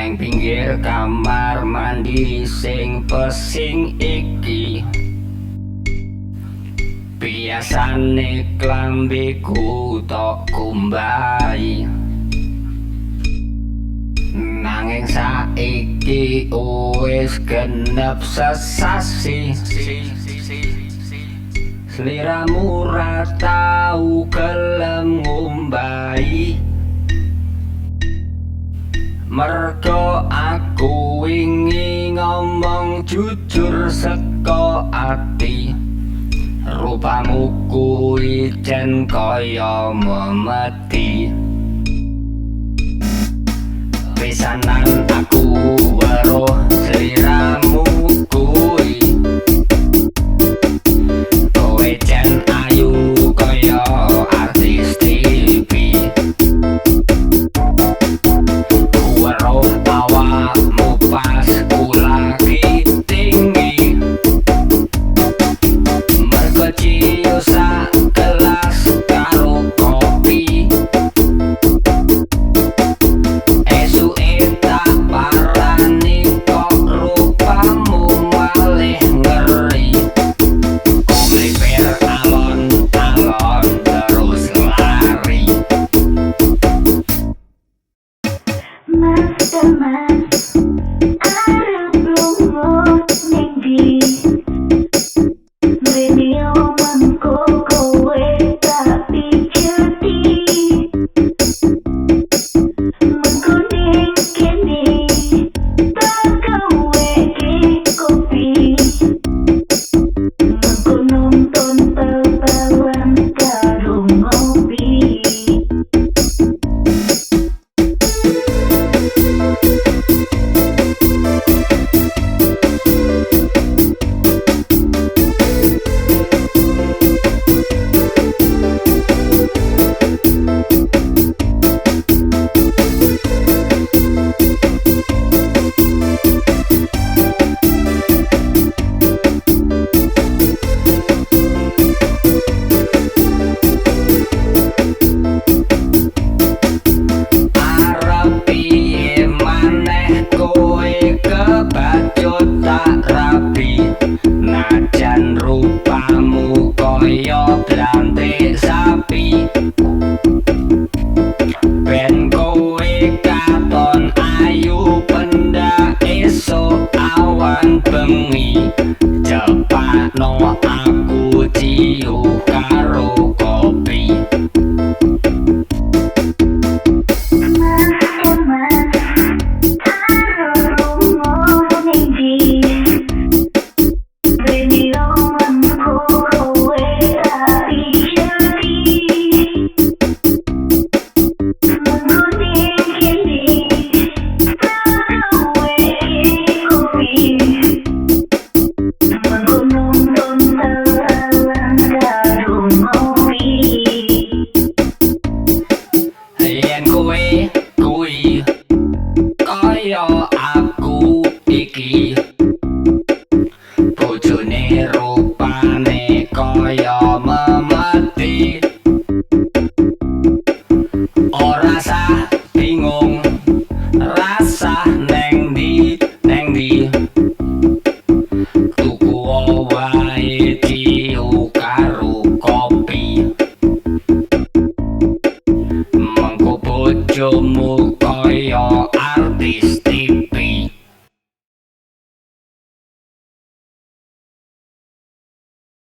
neng pinggir kamar mandi sing pesing iki. Biasane klambiku tok kumbai, nanging saiki wis genep sesasi. Sliramu ra tau gelem ngumbai, merga aku wingi ngomong jujur saka ati. Rupamu kuwi jan kaya memeti, pisanan aku weruh sliramu kuwi. Kowe jan ayu kaya artis TV, weruh awakmu pas ku lagi tinggi. Mergo ciyo sak gelas karo kopi, esuke tak parani kok rupamu malih ngeri. Kumlipir alon-alon terus lari. Mas teman arep lunga ning ndi? Radio mangko kowe tak pijeti, mangko ning kene tak gaweke kopi, mangko nonton bal-balan karo ngopi. Arep piye maneh kowe kebacut tak rapi, najan rupamu kaya blantik sapi. Ben kowe katon ayu pendak esuk awan bengi, cepakno aku ciu karo kopi. Mas teman arep lunga ning ndi? Radio mangko kowe tak pijeti, mangko ning kene tak gaweke kopi, mangko nonton bal-balan karo ngopi. Yen kowe kuwi kaya aku iki, bojone rupane kaya memeti. Ora sah bingung rasah neng ndi tuku wae ciu karo kopi. Mengko bojomu kaya artis